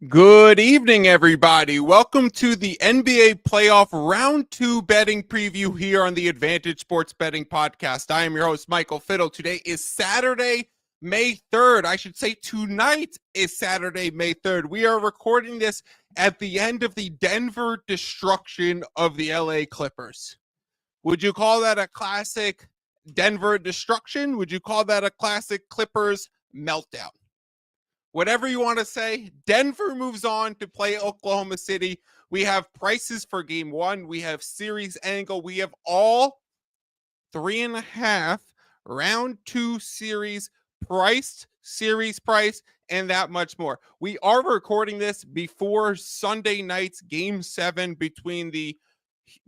Good evening, everybody. Welcome to the NBA Playoff Round 2 betting preview here on the Advantage Sports Betting Podcast. I am your host, Michael Fiddle. Today is Saturday, May 3rd. I should say tonight is Saturday, May 3rd. We are recording this at the end of the Denver destruction of the LA Clippers. Would you call that a classic Denver destruction? Would you call that a classic Clippers meltdown? Whatever you want to say, Denver moves on to play Oklahoma City. We have prices for game one. We have series angle. We have all 3.5 round two series priced, series price, and that much more. We are recording this before Sunday night's game 7 between the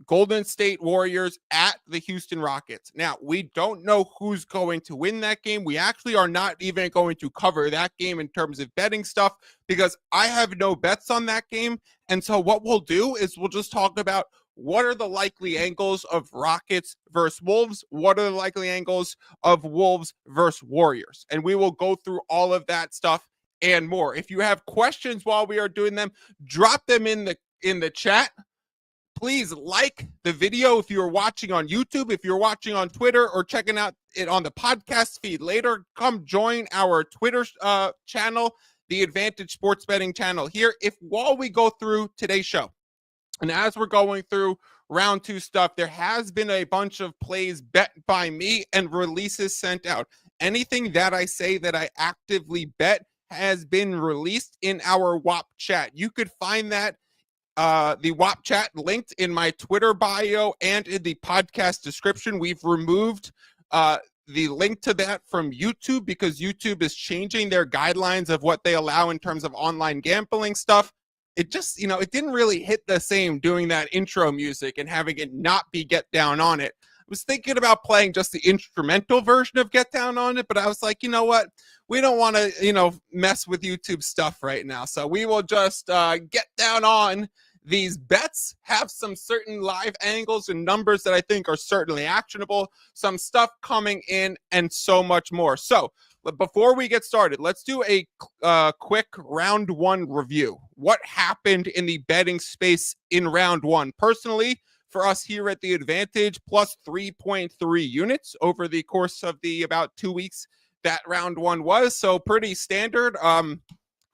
Golden State Warriors at the Houston Rockets. Now, we don't know who's going to win that game. We actually are not even going to cover that game in terms of betting stuff because I have no bets on that game. And so what we'll do is we'll just talk about what are the likely angles of Rockets versus Wolves? What are the likely angles of Wolves versus Warriors? And we will go through all of that stuff and more. If you have questions while we are doing them, drop them in the chat. Please like the video if you're watching on YouTube, if you're watching on Twitter or checking out it on the podcast feed later, come join our Twitter channel, the Advantage Sports Betting channel here. If while we go through today's show, and as we're going through round 2 stuff, there has been a bunch of plays bet by me and releases sent out. Anything that I say that I actively bet has been released in our WAP chat. You could find that the WAP chat linked in my Twitter bio and in the podcast description. We've removed the link to that from YouTube because YouTube is changing their guidelines of what they allow in terms of online gambling stuff. It just, it didn't really hit the same doing that intro music and having it not be Get Down on It. I was thinking about playing just the instrumental version of Get Down on It, but I was like, you know what? We don't want to, mess with YouTube stuff right now. So we will just get down on these bets, have some certain live angles and numbers that I think are certainly actionable, some stuff coming in, and so much more. So before we get started, let's do a quick round 1 review. What happened in the betting space in round 1? Personally, for us here at The Advantage, plus 3.3 units over the course of the about 2 weeks that round 1 was. So pretty standard.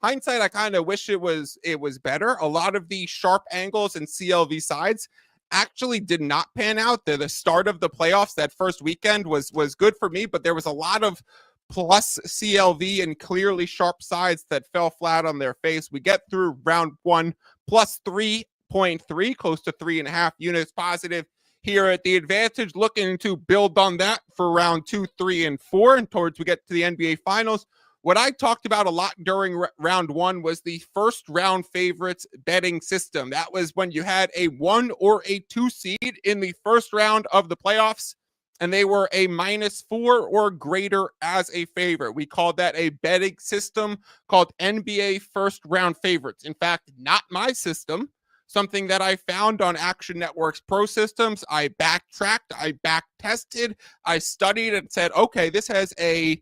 Hindsight, I kind of wish it was better. A lot of the sharp angles and CLV sides actually did not pan out. The start of the playoffs, that first weekend was good for me, but there was a lot of plus CLV and clearly sharp sides that fell flat on their face. We get through round 1, plus 3.3, close to 3.5 units positive here at The Advantage, looking to build on that for round 2, 3, and 4, and towards we get to the NBA Finals. What I talked about a lot during round 1 was the first round favorites betting system. That was when you had a 1 or a 2 seed in the first round of the playoffs, and they were a -4 or greater as a favorite. We called that a betting system called NBA first round favorites. In fact, not my system, something that I found on Action Network's Pro Systems. I backtracked, I back-tested, I studied and said, okay, this has a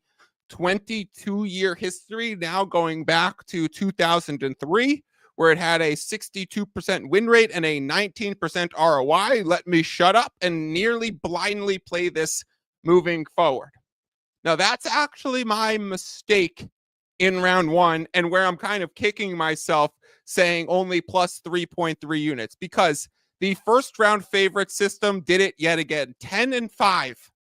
22-year history now going back to 2003, where it had a 62% win rate and a 19% ROI. Let me shut up and nearly blindly play this moving forward. Now, that's actually my mistake in round 1 and where I'm kind of kicking myself saying only plus 3.3 units, because the first round favorite system did it yet again. 10-5.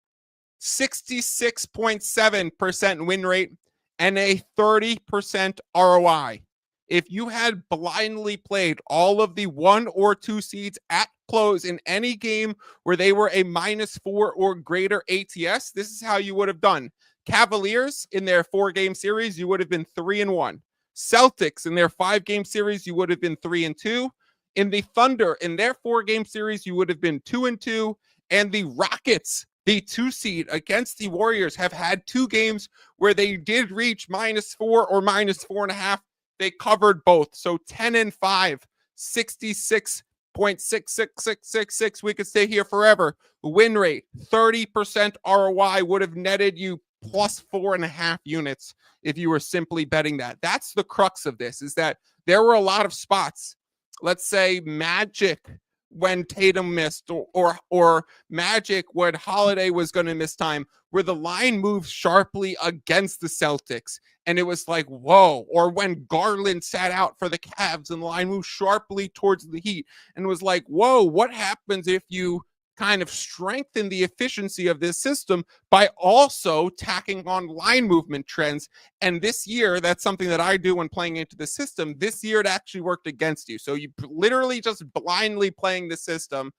66.7% win rate and a 30% ROI. If you had blindly played all of the 1 or 2 seeds at close in any game where they were a -4 or greater ATS, this is how you would have done. Cavaliers in their 4-game series, you would have been 3-1. Celtics in their 5-game series, you would have been 3-2. In the Thunder in their 4-game series, you would have been 2-2. And the Rockets, the 2 seed against the Warriors, have had 2 games where they did reach -4 or -4.5. They covered both. So 10-5, 66.66666. We could stay here forever. Win rate, 30% ROI would have netted you plus 4.5 units if you were simply betting that. That's the crux of this, is that there were a lot of spots. Let's say Magic when Tatum missed, or Magic when Holiday was going to miss time, where the line moved sharply against the Celtics. And it was like, whoa. Or when Garland sat out for the Cavs and the line moved sharply towards the Heat, and it was like, whoa, what happens if you kind of strengthen the efficiency of this system by also tacking on line movement trends? And this year, that's something that I do when playing into the system. This year, it actually worked against you. So you literally just blindly playing the system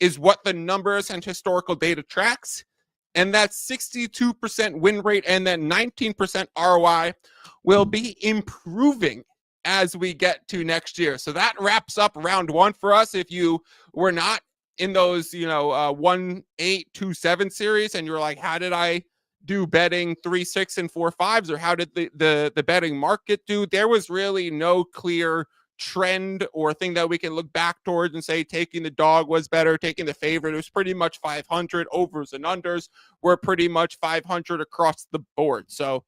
is what the numbers and historical data tracks. And that 62% win rate and that 19% ROI will be improving as we get to next year. So that wraps up round one for us. If you were not in those, 1, 8, 2, 7 series, and you're like, how did I do betting 3, 6, and 4, 5s, or how did the betting market do? There was really no clear trend or thing that we can look back towards and say taking the dog was better, taking the favorite. It was pretty much 500. Overs and unders were pretty much 500 across the board. So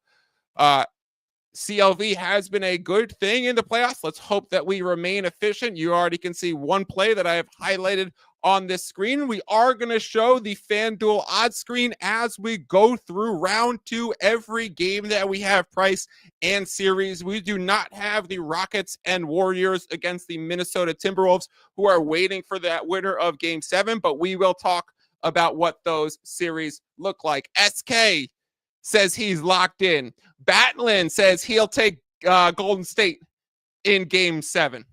CLV has been a good thing in the playoffs. Let's hope that we remain efficient. You already can see one play that I have highlighted on this screen. We are going to show the FanDuel odds screen as we go through round two. Every game that we have price and series. We do not have the Rockets and Warriors against the Minnesota Timberwolves, who are waiting for that winner of Game 7, but we will talk about what those series look like. SK says he's locked in. Batlin says he'll take Golden State in Game 7.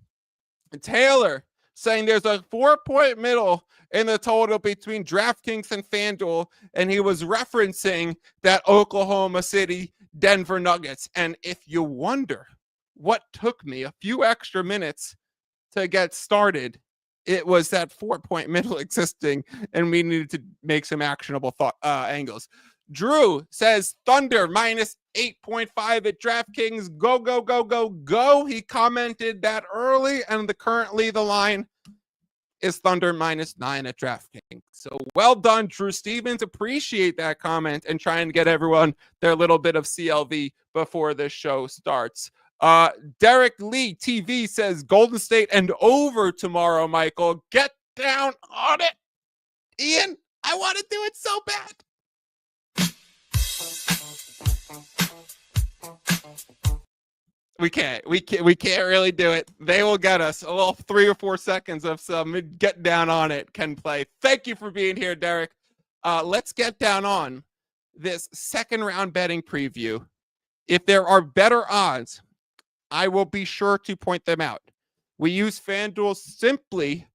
And Taylor saying there's a 4-point middle in the total between DraftKings and FanDuel, and he was referencing that Oklahoma City Denver Nuggets. And if you wonder what took me a few extra minutes to get started, it was that 4-point middle existing, and we needed to make some actionable angles. Drew says Thunder minus 8.5 at DraftKings. Go, go, go, go, go. He commented that early, and currently the line is Thunder minus 9 at DraftKings. So well done, Drew Stevens. Appreciate that comment and trying to get everyone their little bit of CLV before this show starts. Derek Lee TV says Golden State and over tomorrow, Michael. Get down on it. Ian, I want to do it so bad. We can't really do it. They will get us a little 3 or 4 seconds of some get down on it can play. Thank you for being here, Derek. Let's get down on this second round betting preview. If there are better odds, I will be sure to point them out. We use FanDuel simply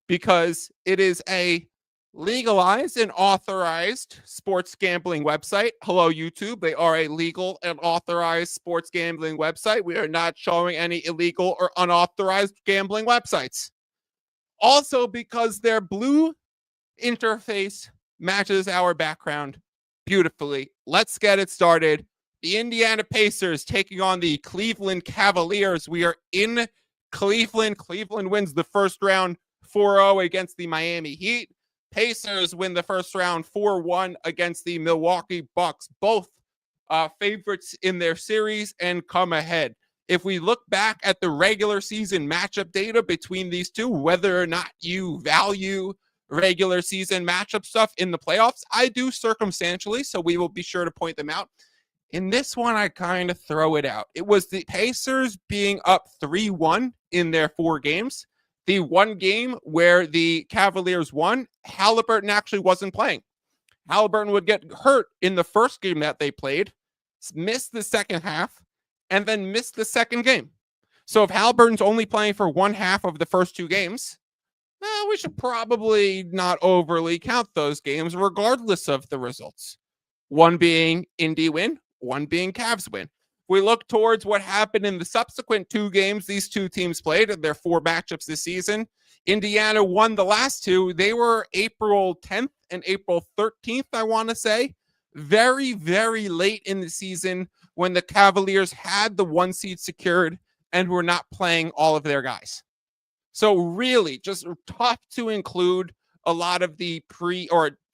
because it is a legalized and authorized sports gambling website. Hello, YouTube. They are a legal and authorized sports gambling website. We are not showing any illegal or unauthorized gambling websites. Also, because their blue interface matches our background beautifully. Let's get it started. The Indiana Pacers taking on the Cleveland Cavaliers. We are in Cleveland. Cleveland wins the first round 4-0 against the Miami Heat. Pacers win the first round 4-1 against the Milwaukee Bucks. Both favorites in their series and come ahead. If we look back at the regular season matchup data between these two, whether or not you value regular season matchup stuff in the playoffs, I do circumstantially, so we will be sure to point them out. In this one, I kind of throw it out. It was the Pacers being up 3-1 in their 4 games. The one game where the Cavaliers won, Halliburton actually wasn't playing. Halliburton would get hurt in the first game that they played, missed the second half, and then missed the second game. So if Halliburton's only playing for one half of the first 2 games, we should probably not overly count those games regardless of the results. One being Indy win, one being Cavs win. We look towards what happened in the subsequent 2 games these 2 teams played in their 4 matchups this season. Indiana won the last 2. They were April 10th and April 13th, I want to say. Very, very late in the season when the Cavaliers had the 1 seed secured and were not playing all of their guys. So really just tough to include a lot of the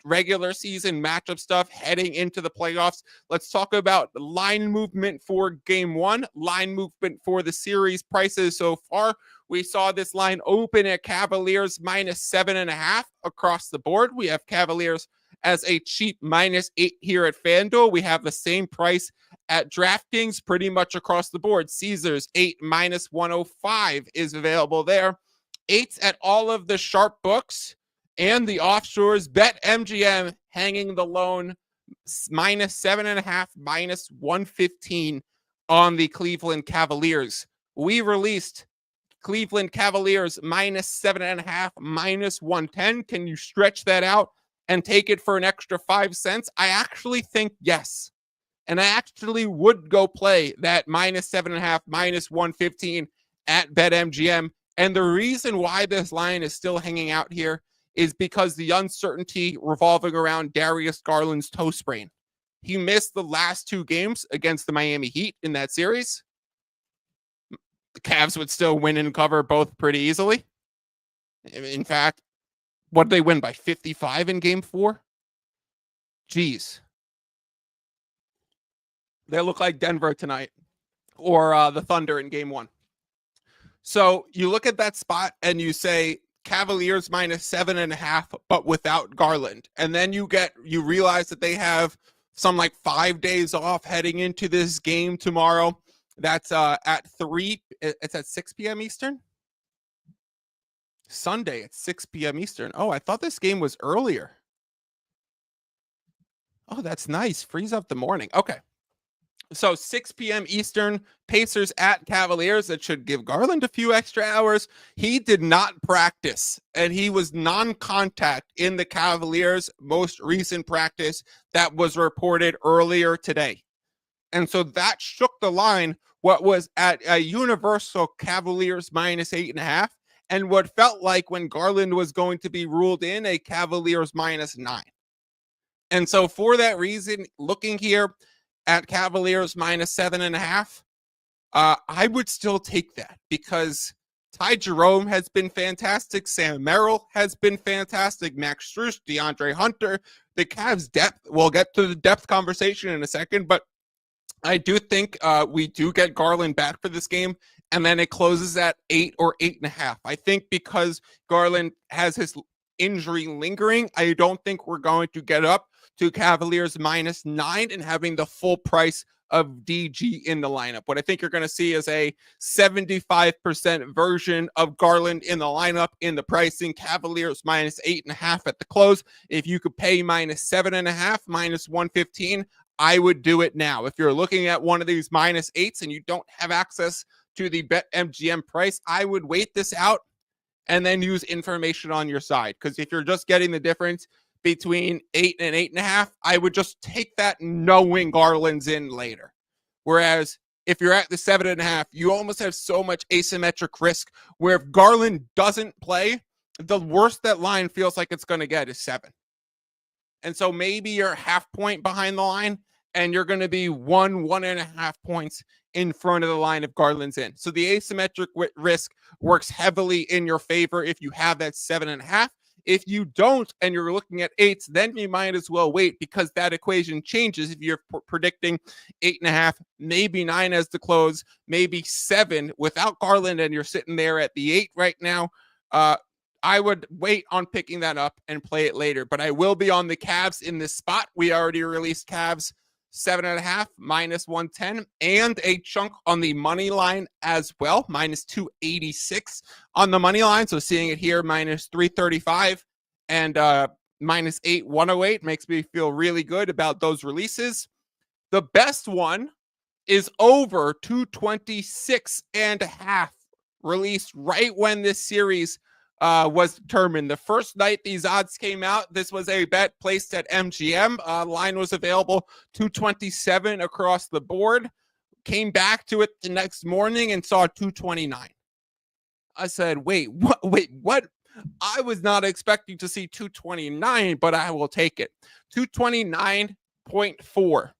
regular season matchup stuff heading into the playoffs. Let's talk about line movement for game one, line movement for the series prices so far. We saw this line open at Cavaliers -7.5 across the board. We have Cavaliers as a cheap -8 here at FanDuel. We have the same price at DraftKings pretty much across the board. Caesars 8 -105 is available there. 8s at all of the sharp books and the offshores. Bet MGM hanging the lone -7.5, -115 on the Cleveland Cavaliers. We released Cleveland Cavaliers -7.5, -110. Can you stretch that out and take it for an extra 5 cents? I actually think yes. And I actually would go play that -7.5, -115 at BetMGM. And the reason why this line is still hanging out here is because the uncertainty revolving around Darius Garland's toe sprain. He missed the last 2 games against the Miami Heat in that series. The Cavs would still win and cover both pretty easily. In fact, what did they win by 55 in game 4? Jeez. They look like Denver tonight or the Thunder in game 1. So you look at that spot and you say Cavaliers -7.5, but without Garland. And then you realize that they have some like 5 days off heading into this game tomorrow. That's at 3. It's at 6 p.m. Eastern. Sunday at 6 p.m. Eastern. Oh, I thought this game was earlier. Oh, that's nice. Frees up the morning. Okay. So 6 p.m. Eastern, Pacers at Cavaliers. That should give Garland a few extra hours. He did not practice, and he was non-contact in the Cavaliers' most recent practice that was reported earlier today. And so that shook the line, what was at a universal Cavaliers -8.5, and what felt like when Garland was going to be ruled in a Cavaliers -9. And so for that reason, looking here at Cavaliers -7.5, I would still take that because Ty Jerome has been fantastic. Sam Merrill has been fantastic. Max Strus, DeAndre Hunter, the Cavs depth. We'll get to the depth conversation in a second, but I do think we do get Garland back for this game, and then it closes at 8 or 8.5. I think because Garland has his injury lingering, I don't think we're going to get up to Cavaliers -9 and having the full price of DG in the lineup. What I think you're going to see is a 75% version of Garland in the lineup in the pricing. Cavaliers -8.5 at the close. If you could pay -7.5, -115, I would do it now. If you're looking at one of these -8s and you don't have access to the BetMGM price, I would wait this out and then use information on your side. Because if you're just getting the difference between 8 and 8.5, I would just take that knowing Garland's in later. Whereas if you're at the 7.5, you almost have so much asymmetric risk where if Garland doesn't play, the worst that line feels like it's going to get is 7. And so maybe you're half point behind the line and you're going to be 1.5 points in front of the line if Garland's in. So the asymmetric risk works heavily in your favor if you have that 7.5. If you don't and you're looking at 8s, then you might as well wait because that equation changes. If you're predicting 8.5, maybe 9 as the close, maybe 7 without Garland, and you're sitting there at the 8 right now, I would wait on picking that up and play it later. But I will be on the Cavs in this spot. We already released Cavs 7.5, -110, and a chunk on the money line as well, -286 on the money line. So seeing it here, -335 and -8,108 makes me feel really good about those releases. The best one is over 226.5, released right when this series was determined. The first night these odds came out, this was a bet placed at MGM. Line was available 227 across the board. Came back to it the next morning and saw 229. I said, wait, what? I was not expecting to see 229, but I will take it. 229.4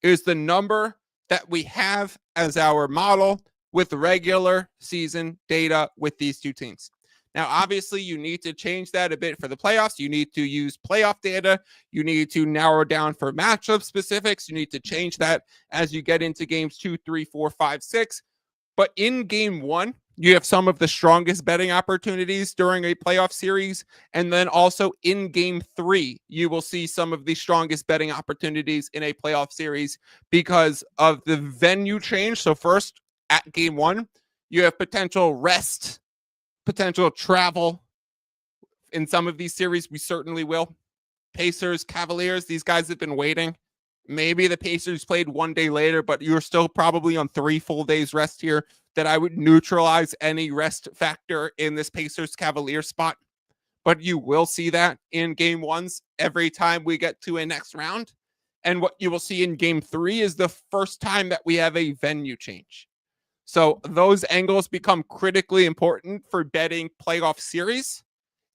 is the number that we have as our model with regular season data with these two teams. Now, obviously, you need to change that a bit for the playoffs. You need to use playoff data. You need to narrow down for matchup specifics. You need to change that as you get into games 2, 3, 4, 5, 6. But in game 1, you have some of the strongest betting opportunities during a playoff series. And then also in game 3, you will see some of the strongest betting opportunities in a playoff series because of the venue change. So first, at game 1, you have potential rest, potential travel. In some of these series, we certainly will. Pacers, Cavaliers, these guys have been waiting. Maybe the Pacers played one day later, but you're still probably on 3 full days rest here that I would neutralize any rest factor in this Pacers Cavaliers spot. But you will see that in game 1s every time we get to a next round. And what you will see in game 3 is the first time that we have a venue change. So those angles become critically important for betting playoff series.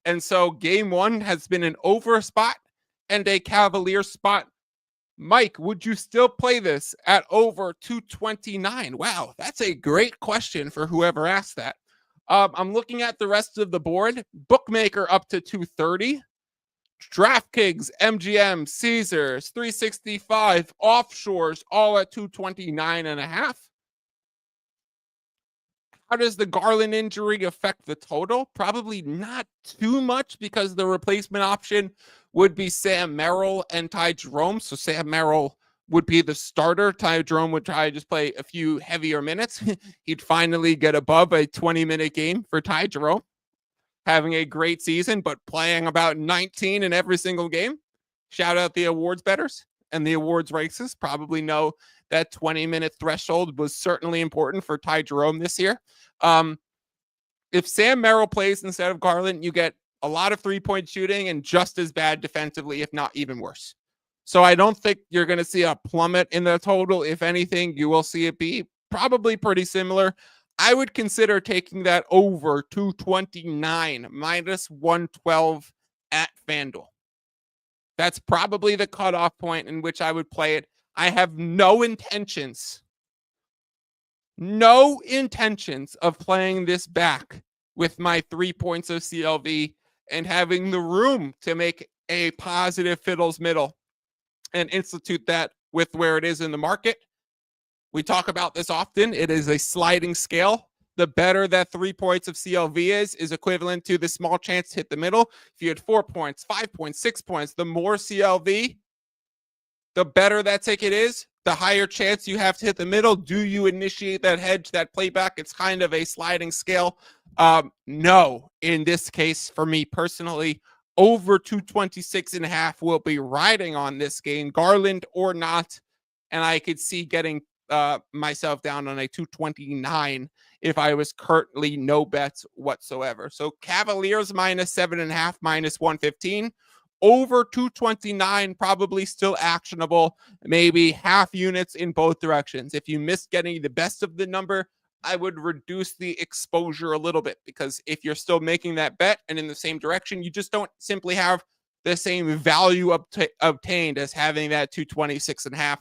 And so game 1 has been an over spot and a Cavalier spot. Mike, would you still play this at over 229? Wow, that's a great question for whoever asked that. I'm looking at the rest of the board. Bookmaker up to 230. DraftKings, MGM, Caesars, 365, offshores, all at 229.5. How does the Garland injury affect the total? Probably not too much because the replacement option would be Sam Merrill and Ty Jerome. So Sam Merrill would be the starter. Ty Jerome would try to just play a few heavier minutes. He'd finally get above a 20-minute game for Ty Jerome, having a great season, but playing about 19 in every single game. Shout out the awards bettors and the awards races. Probably know that 20-minute threshold was certainly important for Ty Jerome this year. If Sam Merrill plays instead of Garland, you get a lot of three-point shooting and just as bad defensively, if not even worse. So I don't think you're going to see a plummet in the total. If anything, you will see it be probably pretty similar. I would consider taking that over 229 minus 112 at FanDuel. That's probably the cutoff point in which I would play it. I have no intentions of playing this back with my 3 points of CLV and having the room to make a positive Fiddle's middle and institute that with where it is in the market. We talk about this often. It is a sliding scale. The better that 3 points of CLV is equivalent to the small chance to hit the middle. If you had 4 points, 5 points, 6 points, the more CLV, the better that ticket is, the higher chance you have to hit the middle. Do you initiate that hedge, that playback? It's kind of a sliding scale. No, in this case, for me personally, over 226.5 will be riding on this game, Garland or not. And I could see getting myself down on a 229 if I was currently no bets whatsoever. So Cavaliers minus 7.5, minus 115. Over 229, probably still actionable, maybe half units in both directions. If you miss getting the best of the number, I would reduce the exposure a little bit, because if you're still making that bet and in the same direction, you just don't simply have the same value obtained as having that 226.5.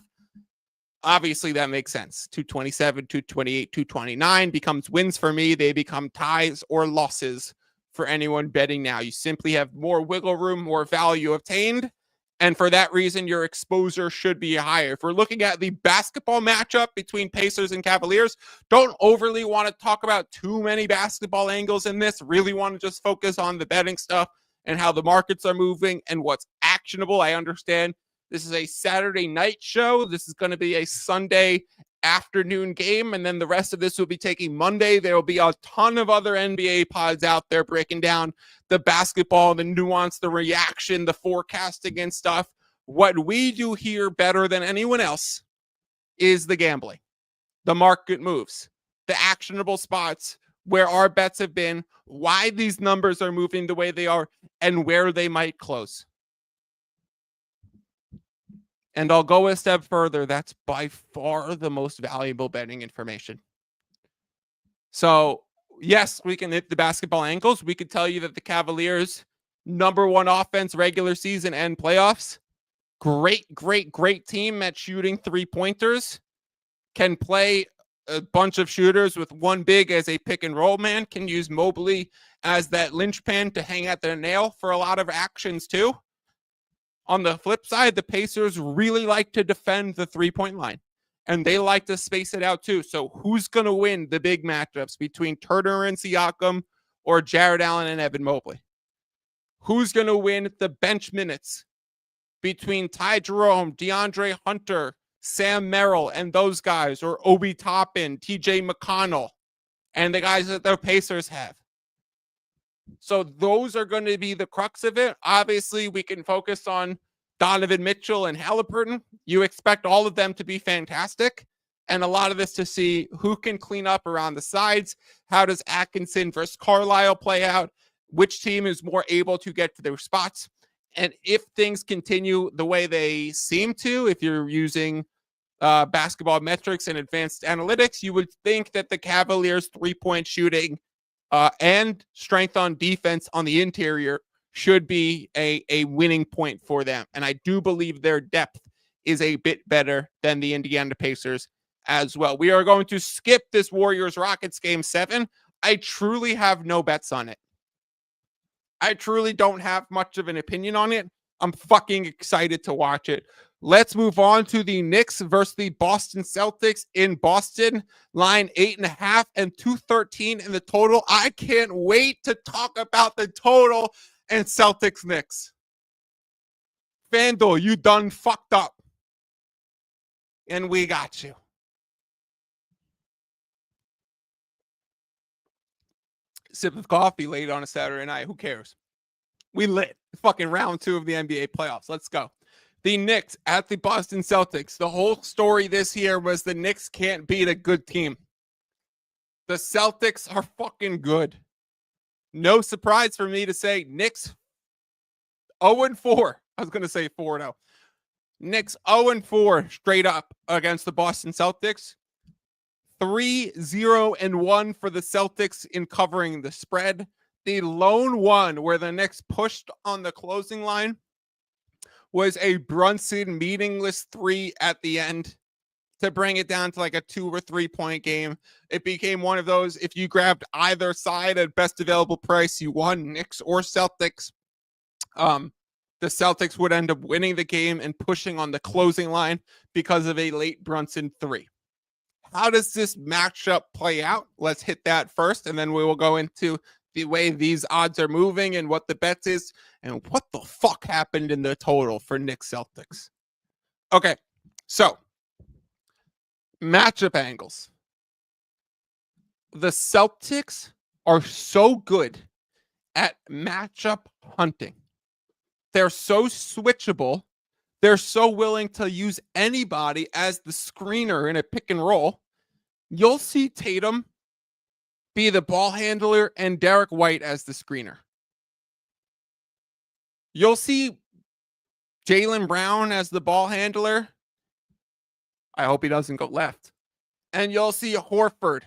Obviously, that makes sense. 227, 228, 229 becomes wins for me. They become ties or losses for anyone betting now. You simply have more wiggle room, more value obtained. And for that reason, your exposure should be higher. If we're looking at the basketball matchup between Pacers and Cavaliers, don't overly want to talk about too many basketball angles in this. Really want to just focus on the betting stuff and how the markets are moving and what's actionable. I understand this is a Saturday night show. This is going to be a Sunday afternoon game, and then the rest of this will be taking Monday. There will be a ton of other NBA pods out there breaking down the basketball, the nuance, the reaction, the forecasting and stuff. What we do here better than anyone else is the gambling, the market moves, the actionable spots, where our bets have been, why these numbers are moving the way they are, and where they might close. And I'll go a step further. That's by far the most valuable betting information. So, yes, we can hit the basketball angles. We could tell you that the Cavaliers' #1 offense, regular season and playoffs. Great team at shooting 3-pointers. Can play a bunch of shooters with one big as a pick and roll man. Can use Mobley as that linchpin to hang at their nail for a lot of actions too. On the flip side, the Pacers really like to defend the three-point line, and they like to space it out too. So who's going to win the big matchups between Turner and Siakam or Jared Allen and Evan Mobley? Who's going to win the bench minutes between Ty Jerome, DeAndre Hunter, Sam Merrill, and those guys, or Obi Toppin, TJ McConnell, and the guys that the Pacers have? So those are going to be the crux of it. Obviously, we can focus on Donovan Mitchell and Halliburton. You expect all of them to be fantastic. And a lot of this to see who can clean up around the sides. How does Atkinson versus Carlisle play out? Which team is more able to get to their spots? And if things continue the way they seem to, if you're using basketball metrics and advanced analytics, you would think that the Cavaliers' three-point shooting and strength on defense on the interior should be a winning point for them. And I do believe their depth is a bit better than the Indiana Pacers as well. We are going to skip this Warriors-Rockets Game 7. I truly have no bets on it. I truly don't have much of an opinion on it. I'm fucking excited to watch it. Let's move on to the Knicks versus the Boston Celtics in Boston. Line 8.5 and 213 in the total. I can't wait to talk about the total and Celtics Knicks. FanDuel, you done fucked up. And we got you. Sip of coffee late on a Saturday night. Who cares? We lit. Fucking round 2 of the NBA playoffs. Let's go. The Knicks at the Boston Celtics. The whole story this year was the Knicks can't beat a good team. The Celtics are fucking good. No surprise for me to say Knicks 0-4. I was going to say 4-0. Knicks 0-4 straight up against the Boston Celtics. 3-0-1 for the Celtics in covering the spread. The lone one where the Knicks pushed on the closing line was a Brunson meaningless 3 at the end to bring it down to like a 2 or 3 point game. It became one of those, if you grabbed either side at best available price, you won, Knicks or Celtics. The Celtics would end up winning the game and pushing on the closing line because of a late Brunson 3. How does this matchup play out? Let's hit that first, and then we will go into the way these odds are moving and what the bets is and what the fuck happened in the total for Knicks Celtics. Okay, so matchup angles. The Celtics are so good at matchup hunting. They're so switchable. They're so willing to use anybody as the screener in a pick and roll. You'll see Tatum be the ball handler and Derek White as the screener. You'll see Jaylen Brown as the ball handler. I hope he doesn't go left. And you'll see Horford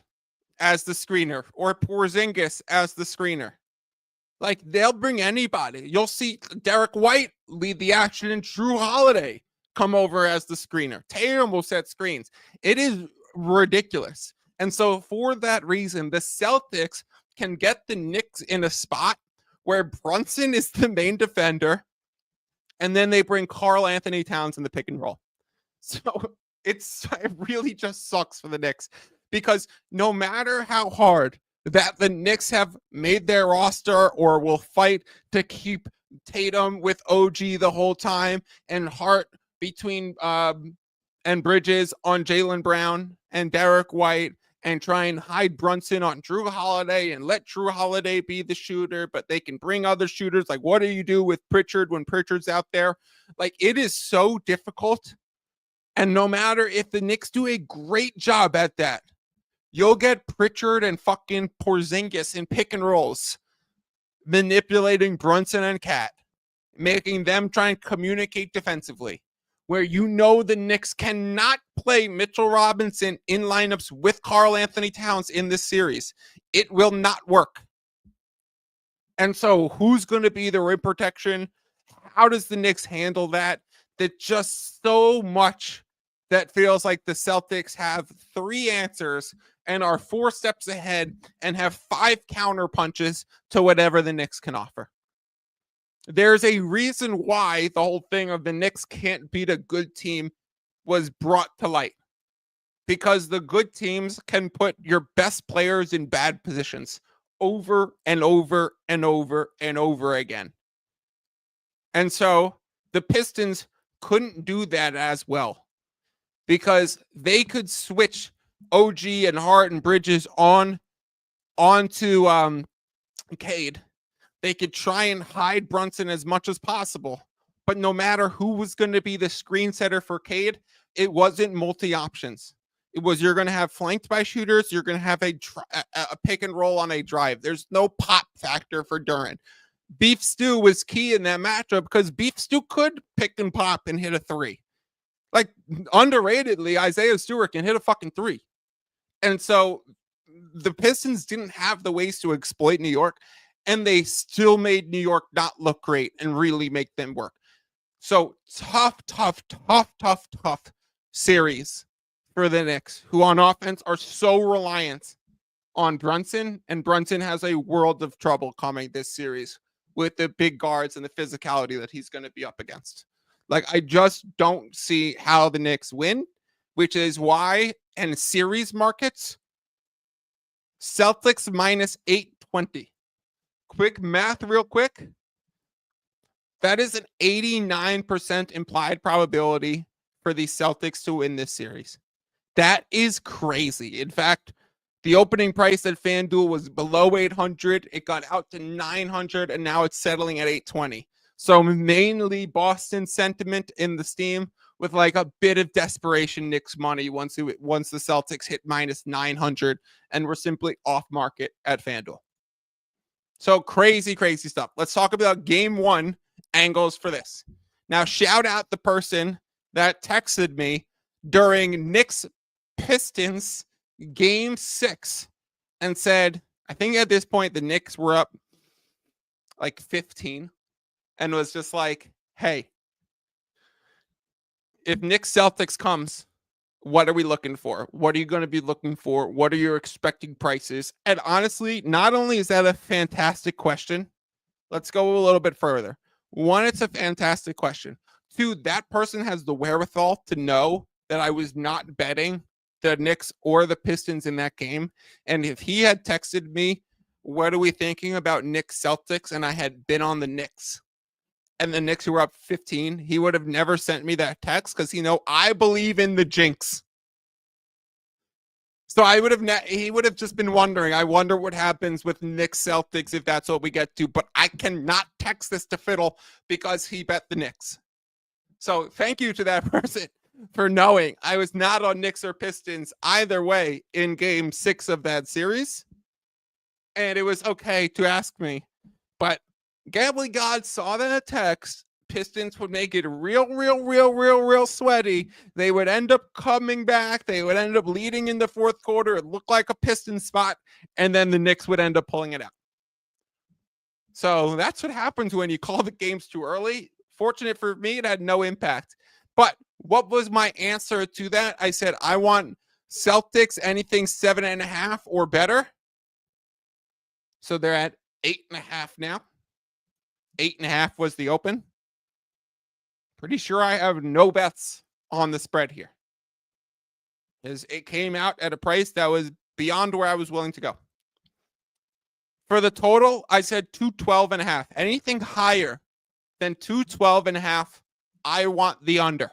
as the screener or Porzingis as the screener. Like, they'll bring anybody. You'll see Derek White lead the action and Drew Holiday come over as the screener. Tatum will set screens. It is ridiculous. And so for that reason, the Celtics can get the Knicks in a spot where Brunson is the main defender, and then they bring Karl Anthony Towns in the pick and roll. So it really just sucks for the Knicks, because no matter how hard that the Knicks have made their roster or will fight to keep Tatum with OG the whole time and Hart between and Bridges on Jaylen Brown and Derek White, and try and hide Brunson on Drew Holiday and let Drew Holiday be the shooter, but they can bring other shooters. Like, what do you do with Pritchard when Pritchard's out there? Like, it is so difficult. And no matter if the Knicks do a great job at that, you'll get Pritchard and fucking Porzingis in pick and rolls, manipulating Brunson and Cat, making them try and communicate defensively, where you know the Knicks cannot play Mitchell Robinson in lineups with Karl Anthony Towns in this series. It will not work. And so who's going to be the rim protection? How does the Knicks handle that? That just so much that feels like the Celtics have 3 answers and are 4 steps ahead and have 5 counter punches to whatever the Knicks can offer. There's a reason why the whole thing of the Knicks can't beat a good team was brought to light. Because the good teams can put your best players in bad positions over and over and over and over again. And so the Pistons couldn't do that as well because they could switch OG and Hart and Bridges onto Cade. They could try and hide Brunson as much as possible. But no matter who was going to be the screen setter for Cade, it wasn't multi-options. It was you're going to have flanked by shooters. You're going to have a pick and roll on a drive. There's no pop factor for Duren. Beef Stew was key in that matchup because Beef Stew could pick and pop and hit a 3. Like, underratedly, Isaiah Stewart can hit a fucking 3. And so the Pistons didn't have the ways to exploit New York, and they still made New York not look great and really make them work. So tough series for the Knicks, who on offense are so reliant on Brunson, and Brunson has a world of trouble coming this series with the big guards and the physicality that he's going to be up against. Like, I just don't see how the Knicks win, which is why in series markets, Celtics minus 820. Quick math real quick. That is an 89% implied probability for the Celtics to win this series. That is crazy. In fact, the opening price at FanDuel was below 800. It got out to 900, and now it's settling at 820. So mainly Boston sentiment in the steam with like a bit of desperation Knicks money once the Celtics hit minus 900 and we're simply off market at FanDuel. So crazy stuff. Let's talk about game 1 angles for this. Now, shout out the person that texted me during Knicks Pistons game 6 and said, I think at this point the Knicks were up like 15 and was just like, hey, if Knicks Celtics comes, what are we looking for? What are you going to be looking for? What are your expecting prices? And honestly, not only is that a fantastic question, let's go a little bit further. 1, it's a fantastic question. 2, that person has the wherewithal to know that I was not betting the Knicks or the Pistons in that game. And if he had texted me, what are we thinking about Knicks Celtics? And I had been on the Knicks and the Knicks were up 15, he would have never sent me that text because I believe in the jinx. So he would have just been wondering, I wonder what happens with Knicks Celtics if that's what we get to. But I cannot text this to Fiddle because he bet the Knicks. So thank you to that person for knowing I was not on Knicks or Pistons either way in game 6 of that series. And it was okay to ask me. But Gambling God saw that text. Pistons would make it real sweaty. They would end up coming back. They would end up leading in the 4th quarter. It looked like a Pistons spot. And then the Knicks would end up pulling it out. So that's what happens when you call the games too early. Fortunate for me, it had no impact. But what was my answer to that? I said, I want Celtics anything 7.5 or better. So they're at 8.5 now. 8.5 was the open. Pretty sure I have no bets on the spread here. Because it came out at a price that was beyond where I was willing to go. For the total, I said 212.5. Anything higher than 212.5, I want the under.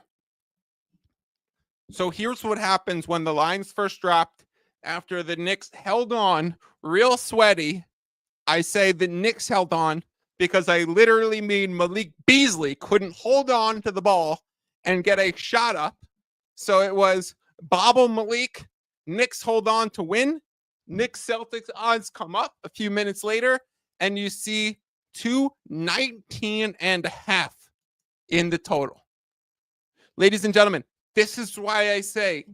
So here's what happens when the lines first dropped after the Knicks held on real sweaty. I say the Knicks held on because I literally mean Malik Beasley couldn't hold on to the ball and get a shot up. So it was bobble Malik, Knicks hold on to win. Knicks Celtics odds come up a few minutes later, and you see 219.5 in the total. Ladies and gentlemen, this is why I say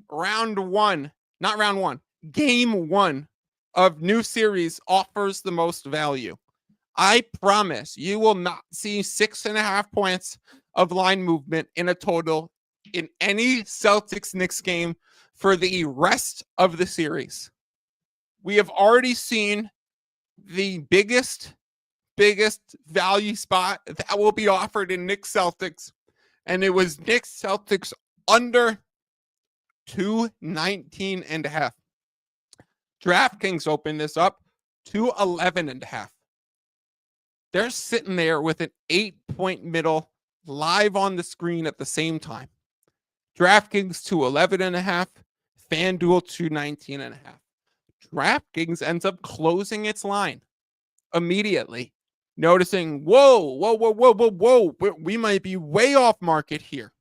game 1 of new series offers the most value. I promise you will not see 6.5 points of line movement in a total in any Celtics Knicks game for the rest of the series. we have already seen the biggest value spot that will be offered in Knicks Celtics, and it was Knicks Celtics under 219.5. DraftKings opened this up to 11.5. They're sitting there with an 8-point middle live on the screen at the same time. DraftKings to 11.5, FanDuel to 19.5. DraftKings ends up closing its line immediately, noticing, whoa, we might be way off market here.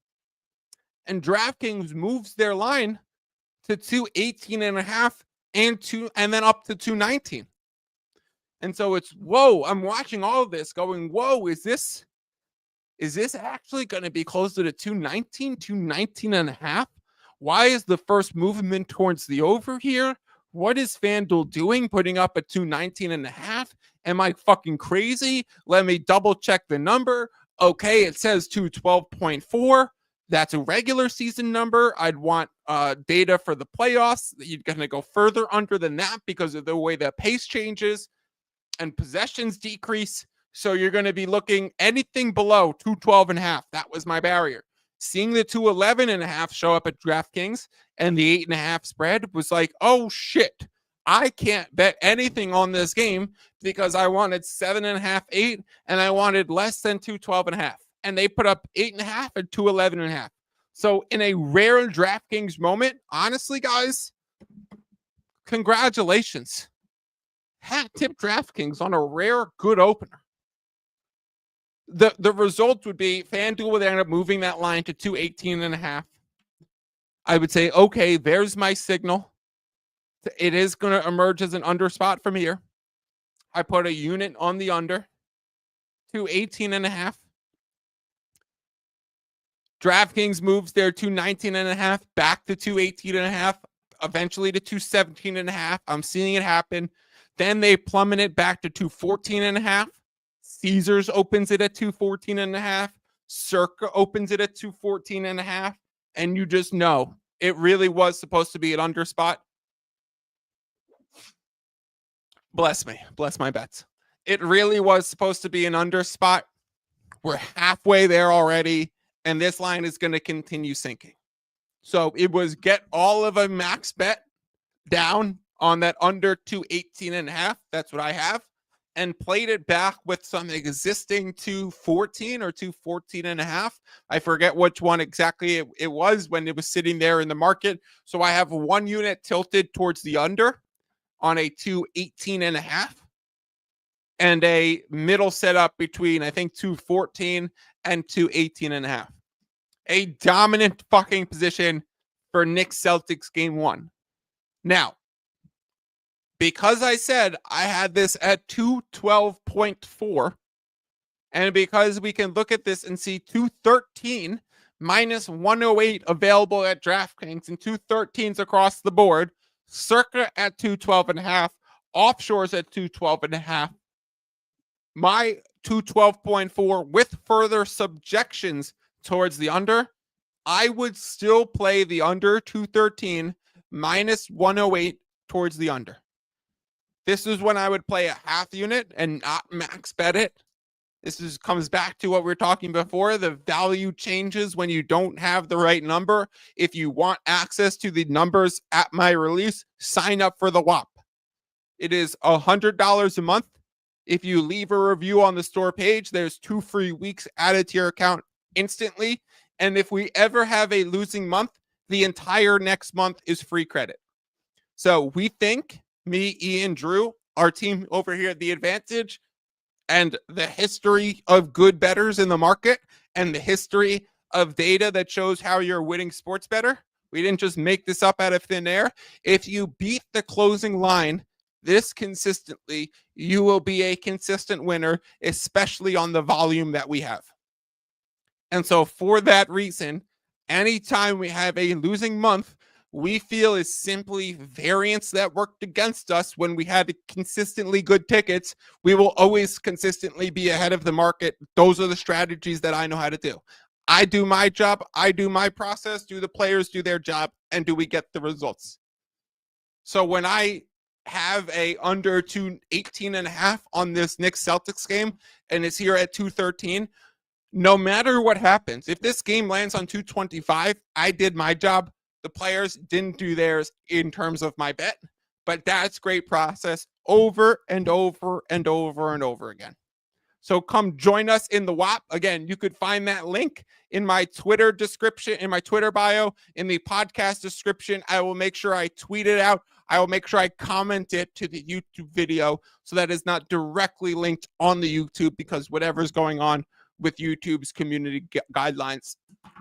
And DraftKings moves their line to 218.5 and then up to 219. And so it's, whoa, I'm watching all of this going, whoa, is this actually going to be closer to 219, 219.5? Why is the first movement towards the over here? What is FanDuel doing, putting up a 219.5? Am I fucking crazy? Let me double check the number. Okay, it says 212.4. That's a regular season number. I'd want data for the playoffs. You're going to go further under than that because of the way the pace changes and possessions decrease. So you're going to be looking anything below 212.5. That was my barrier. Seeing the 211.5 show up at DraftKings and the 8.5 spread was like, oh shit, I can't bet anything on this game because I wanted 7.5, 8, and I wanted less than 212.5. And they put up 8.5 and 211.5. So in a rare DraftKings moment, honestly, guys, congratulations. Hat tip DraftKings on a rare good opener. The result would be FanDuel would end up moving that line to 218.5. I would say, okay, there's my signal. It is going to emerge as an under spot from here. I put a unit on the under, 218.5. DraftKings moves their 219.5 back to 218.5, eventually to 217.5. I'm seeing it happen. Then they plummet it back to 214.5. Caesars opens it at 214.5. Circa opens it at 214.5. And you just know it really was supposed to be an under spot. Bless me. Bless my bets. It really was supposed to be an under spot. We're halfway there already, and this line is going to continue sinking. So it was get all of a max bet down on that under 218.5. That's what I have. And played it back with some existing 214 or 214.5. I forget which one exactly it was when it was sitting there in the market. So I have one unit tilted towards the under on a 218.5 and a middle setup between, I think, 214 and 218.5. A dominant fucking position for Knicks Celtics game one. Now, because I said I had this at 212.4, and because we can look at this and see 213 minus 108 available at DraftKings and 213s across the board, Circa at 212.5, Offshores at 212.5, my 212.4 with further subjections towards the under, I would still play the under 213 minus 108 towards the under. This is when I would play a half unit and not max bet it. This comes back to what we were talking before. The value changes when you don't have the right number. If you want access to the numbers at my release, sign up for the WAP. It is $100 a month. If you leave a review on the store page, there's 2 free weeks added to your account instantly. And if we ever have a losing month, the entire next month is free credit. So we think, me, Ian, Drew, our team over here at The Advantage, and the history of good bettors in the market and the history of data that shows how you're winning sports better. We didn't just make this up out of thin air. If you beat the closing line this consistently, you will be a consistent winner, especially on the volume that we have. And so for that reason, anytime we have a losing month, we feel is simply variance that worked against us when we had consistently good tickets. We will always consistently be ahead of the market. Those are the strategies that I know how to do. I do my job. I do my process. Do the players do their job? And do we get the results? So when I have a under 218.5 on this Knicks Celtics game, and it's here at 213. No matter what happens, if this game lands on 225, I did my job. The players didn't do theirs in terms of my bet, but that's great process over and over and over and over again. So come join us in the WAP. Again, you could find that link in my Twitter description, in my Twitter bio, in the podcast description. I will make sure I tweet it out. I will make sure I comment it to the YouTube video so that it's not directly linked on the YouTube, because whatever's going on with YouTube's community guidelines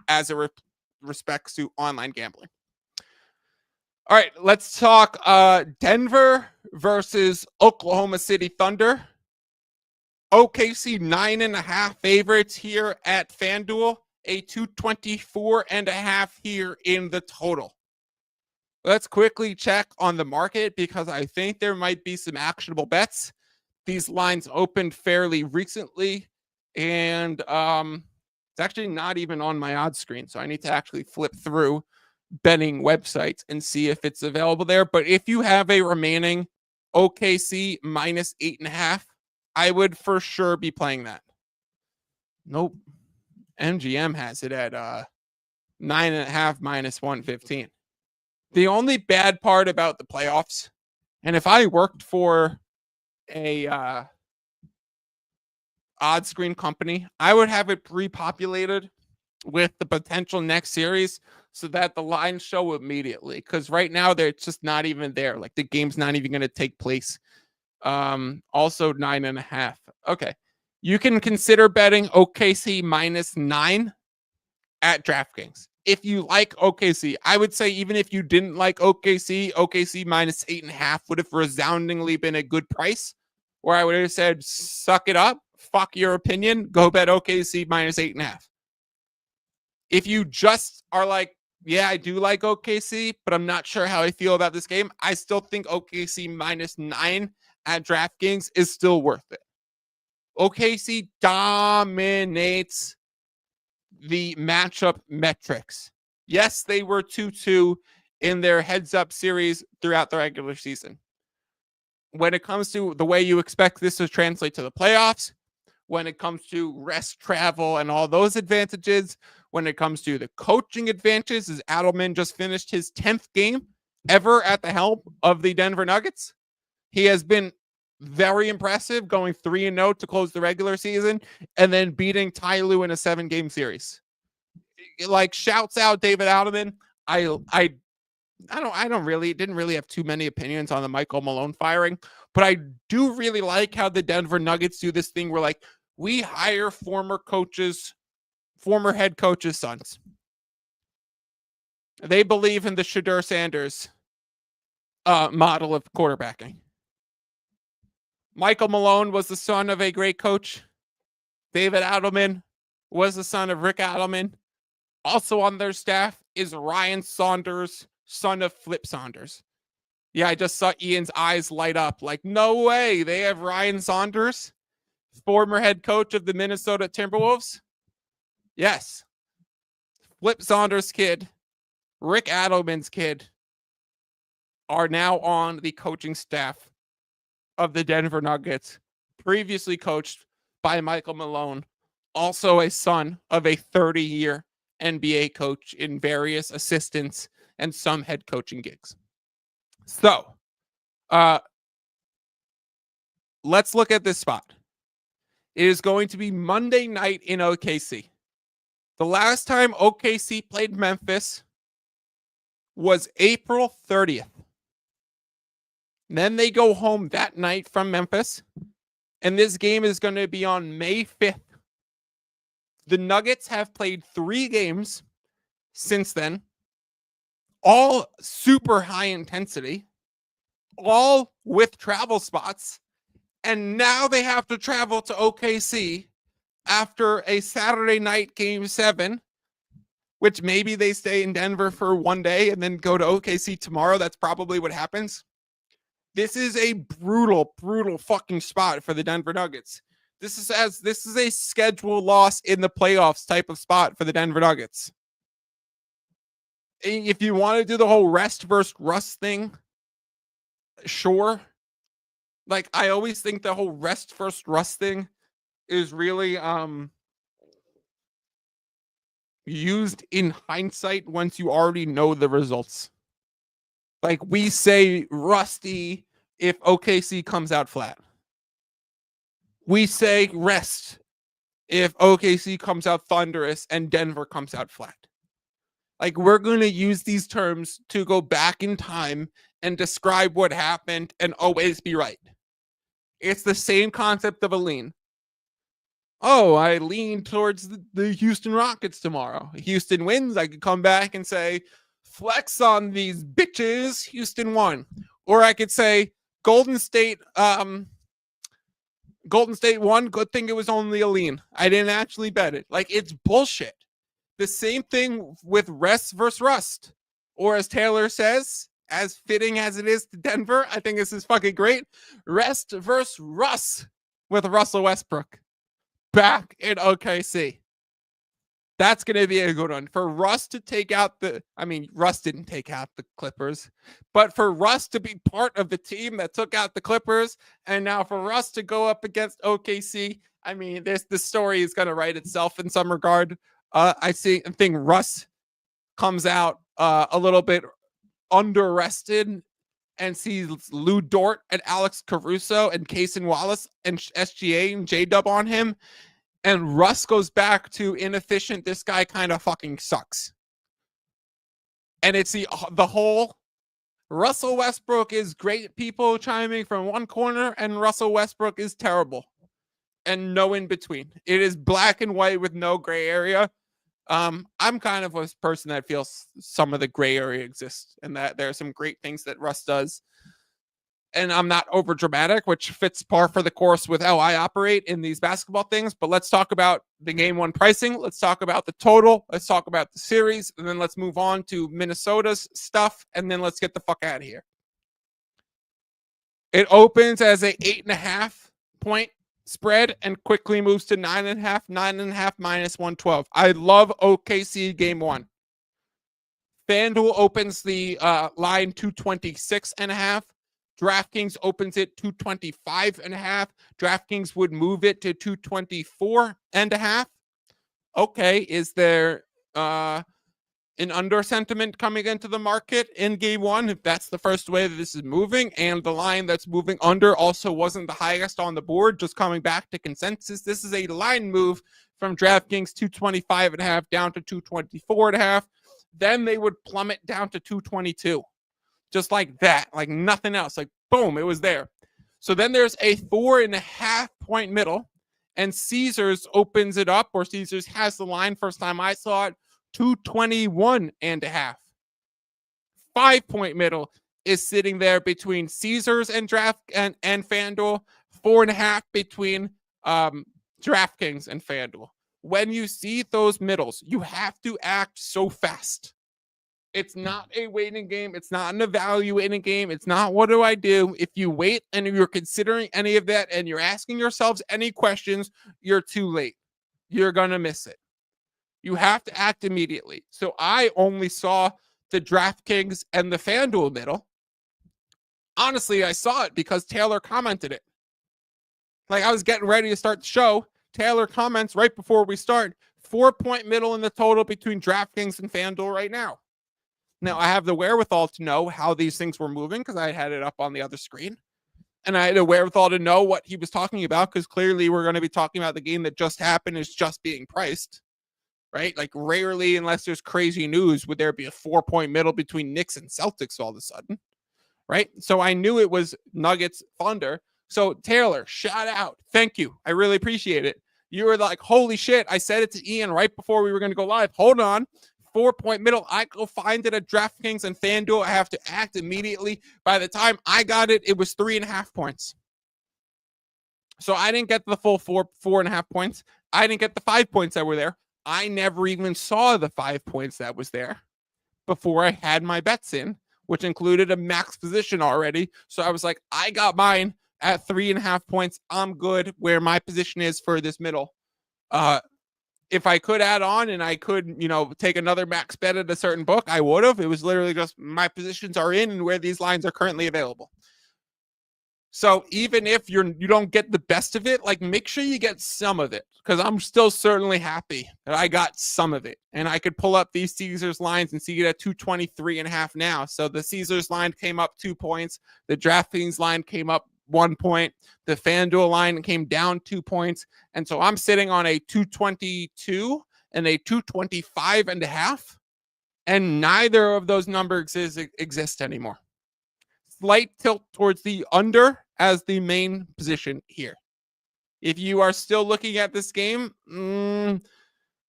as it respects to online gambling. All right, let's talk Denver versus Oklahoma City Thunder. OKC 9.5 favorites here at FanDuel, a 224.5 here in the total. Let's quickly check on the market because I think there might be some actionable bets. These lines opened fairly recently, and it's actually not even on my odds screen, so I need to actually flip through betting websites and see if it's available there. But if you have a remaining OKC minus 8.5, I would for sure be playing that. Nope. MGM has it at 9.5 minus 115. The only bad part about the playoffs, and if I worked for a odd screen company, I would have it pre-populated with the potential next series so that the lines show immediately. Because right now they're just not even there. Like the game's not even going to take place. Also 9.5. Okay. You can consider betting OKC minus 9 at DraftKings. If you like OKC, I would say even if you didn't like OKC minus 8.5 would have resoundingly been a good price, where I would have said, suck it up, fuck your opinion, go bet OKC minus 8.5. If you just are like, yeah, I do like OKC, but I'm not sure how I feel about this game, I still think OKC minus 9 at DraftKings is still worth it. OKC dominates the matchup metrics. Yes, they were 2-2 in their heads-up series throughout the regular season. When it comes to the way you expect this to translate to the playoffs, when it comes to rest, travel, and all those advantages, when it comes to the coaching advantages, as Adelman just finished his 10th game ever at the helm of the Denver Nuggets. He has been very impressive, going 3-0 to close the regular season, and then beating Ty Lue in a 7-game series. Like, shouts out David Adelman. I didn't really have too many opinions on the Michael Malone firing, but I do really like how the Denver Nuggets do this thing where, like, we hire former head coaches' sons. They believe in the Shadur Sanders model of quarterbacking. Michael Malone was the son of a great coach. David Adelman was the son of Rick Adelman. Also on their staff is Ryan Saunders, son of Flip Saunders. Yeah, I just saw Ian's eyes light up. Like, no way. They have Ryan Saunders, former head coach of the Minnesota Timberwolves. Yes. Flip Saunders' kid, Rick Adelman's kid, are now on the coaching staff of the Denver Nuggets, previously coached by Michael Malone, also a son of a 30-year NBA coach in various assistants and some head coaching gigs. So, let's look at this spot. It is going to be Monday night in OKC. The last time OKC played Memphis was April 30th. Then they go home that night from Memphis, and this game is going to be on May 5th. The Nuggets have played 3 games since then, all super high intensity, all with travel spots, and now they have to travel to OKC after a Saturday night game 7, which maybe they stay in Denver for one day and then go to OKC tomorrow. That's probably what happens. This is a brutal fucking spot for the Denver Nuggets. This is a schedule loss in the playoffs type of spot for the Denver Nuggets. If you want to do the whole rest versus rust thing, sure. Like, I always think the whole rest first rust thing is really used in hindsight once you already know the results. Like, we say rusty if OKC comes out flat. We say rest if OKC comes out thunderous and Denver comes out flat. Like, we're going to use these terms to go back in time and describe what happened and always be right. It's the same concept of a lean. Oh, I lean towards the Houston Rockets tomorrow. Houston wins. I could come back and say, flex on these bitches. Houston won. Or I could say, Golden State won. Good thing it was only a lean. I didn't actually bet it. Like, it's bullshit. The same thing with rest versus rust. Or as Taylor says, as fitting as it is to Denver, I think this is fucking great. Rest versus rust with Russell Westbrook back in OKC. That's going to be a good one. For Russ to take out Russ didn't take out the Clippers, but for Russ to be part of the team that took out the Clippers, and now for Russ to go up against OKC, the story is going to write itself in some regard. I think Russ comes out a little bit under-rested and sees Lou Dort and Alex Caruso and Cason Wallace and SGA and J-Dub on him. And Russ goes back to inefficient. This guy kind of fucking sucks. And it's the whole Russell Westbrook is great people chiming from one corner and Russell Westbrook is terrible. And no in between. It is black and white with no gray area. I'm kind of a person that feels some of the gray area exists and that there are some great things that Russ does. And I'm not over dramatic, which fits par for the course with how I operate in these basketball things. But let's talk about the game one pricing. Let's talk about the total. Let's talk about the series. And then let's move on to Minnesota's stuff. And then let's get the fuck out of here. It opens as a 8.5 point spread and quickly moves to 9.5, 9.5 minus 112. I love OKC game one. FanDuel opens the line 226.5. DraftKings opens it 225.5. DraftKings would move it to 224.5. Okay, is there an under sentiment coming into the market in game one? If that's the first way that this is moving, and the line that's moving under also wasn't the highest on the board, just coming back to consensus. This is a line move from DraftKings 225.5 down to 224.5. Then they would plummet down to 222. Just like that, like nothing else. Like, boom, it was there. So then there's a 4.5 point middle, and Caesars opens it up, or Caesars has the line. First time I saw it, 221.5. 5 point middle is sitting there between Caesars and FanDuel. 4.5 between DraftKings and FanDuel. When you see those middles, you have to act so fast. It's not a waiting game. It's not an evaluating game. It's not what do I do. If you wait and you're considering any of that and you're asking yourselves any questions, you're too late. You're going to miss it. You have to act immediately. So I only saw the DraftKings and the FanDuel middle. Honestly, I saw it because Taylor commented it. Like, I was getting ready to start the show. Taylor comments right before we start. 4 point middle in the total between DraftKings and FanDuel right now. Now, I have the wherewithal to know how these things were moving because I had it up on the other screen. And I had the wherewithal to know what he was talking about because clearly we're going to be talking about the game that just happened is just being priced, right? Like, rarely, unless there's crazy news, would there be a 4 point middle between Knicks and Celtics all of a sudden, right? So I knew it was Nuggets Thunder. So Taylor, shout out. Thank you. I really appreciate it. You were like, holy shit. I said it to Ian right before we were going to go live. Hold on. 4 point middle. I go find it at DraftKings and FanDuel. I have to act immediately. By the time I got it, it was 3.5 points. So I didn't get the full 4.5 points. I didn't get the 5 points that were there. I never even saw the 5 points that was there before I had my bets in, which included a max position already. So I was like, I got mine at 3.5 points. I'm good where my position is for this middle. If I could add on and I could, take another max bet at a certain book, I would have. It was literally just my positions are in and where these lines are currently available. So even if you don't get the best of it, like make sure you get some of it, because I'm still certainly happy that I got some of it. And I could pull up these Caesars lines and see it at 223.5 now. So the Caesars line came up 2 points. The DraftKings line came up 1 point. The FanDuel line came down 2 points. And so I'm sitting on a 222 and a 225.5. And neither of those numbers exist anymore. Slight tilt towards the under as the main position here. If you are still looking at this game,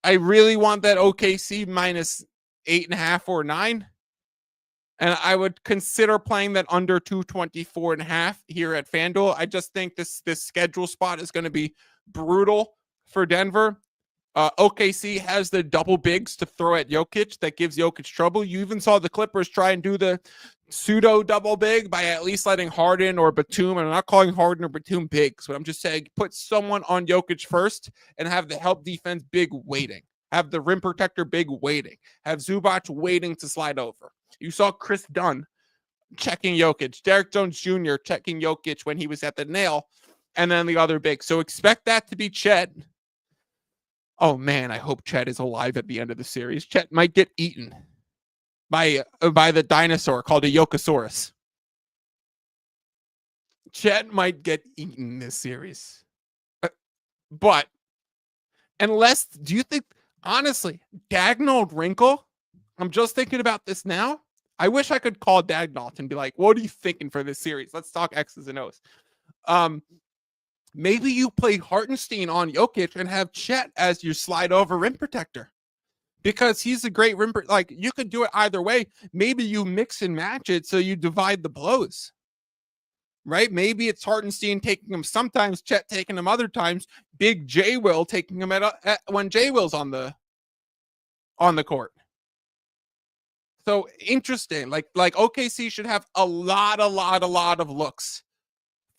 I really want that OKC minus 8.5 or 9. And I would consider playing that under 224.5 here at FanDuel. I just think this schedule spot is going to be brutal for Denver. OKC has the double bigs to throw at Jokic that gives Jokic trouble. You even saw the Clippers try and do the pseudo double big by at least letting Harden or Batum, and I'm not calling Harden or Batum bigs, but I'm just saying put someone on Jokic first and have the help defense big waiting. Have the rim protector big waiting. Have Zubac waiting to slide over. You saw Chris Dunn checking Jokic. Derek Jones Jr. checking Jokic when he was at the nail, and then the other big. So expect that to be Chet. Oh, man, I hope Chet is alive at the end of the series. Chet might get eaten by the dinosaur called a Yokosaurus. Chet might get eaten this series. But unless, do you think, honestly, Dagnall Wrinkle, I'm just thinking about this now. I wish I could call Dagnall and be like, what are you thinking for this series? Let's talk X's and O's. Maybe you play Hartenstein on Jokic and have Chet as your slide over rim protector, because he's a great rim. Like, you could do it either way. Maybe you mix and match it so you divide the blows, right? Maybe it's Hartenstein taking him sometimes, Chet taking him other times, Big J Will taking him at when J Will's on the court. So interesting. Like OKC should have a lot of looks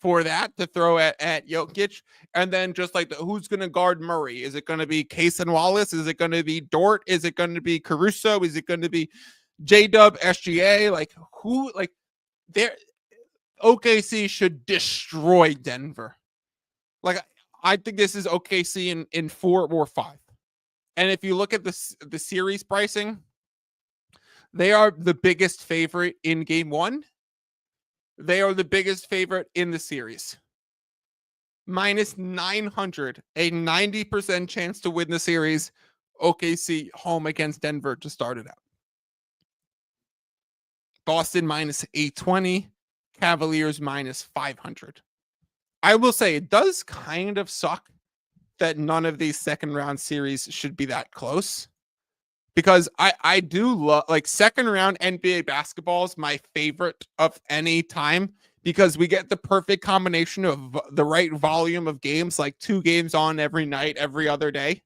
for that to throw at Jokic. And then just like who's going to guard Murray? Is it going to be Case and Wallace? Is it going to be Dort? Is it going to be Caruso? Is it going to be J-Dub, SGA? Like who? Like OKC should destroy Denver. Like I think this is OKC in 4 or 5. And if you look at the series pricing, they are the biggest favorite in game 1. They are the biggest favorite in the series. Minus 900, a 90% chance to win the series. OKC home against Denver to start it out. Boston minus 820, Cavaliers minus 500. I will say it does kind of suck that none of these second round series should be that close, because I do love, like, second round NBA basketball is my favorite of any time, because we get the perfect combination of the right volume of games, like 2 games on every night, every other day.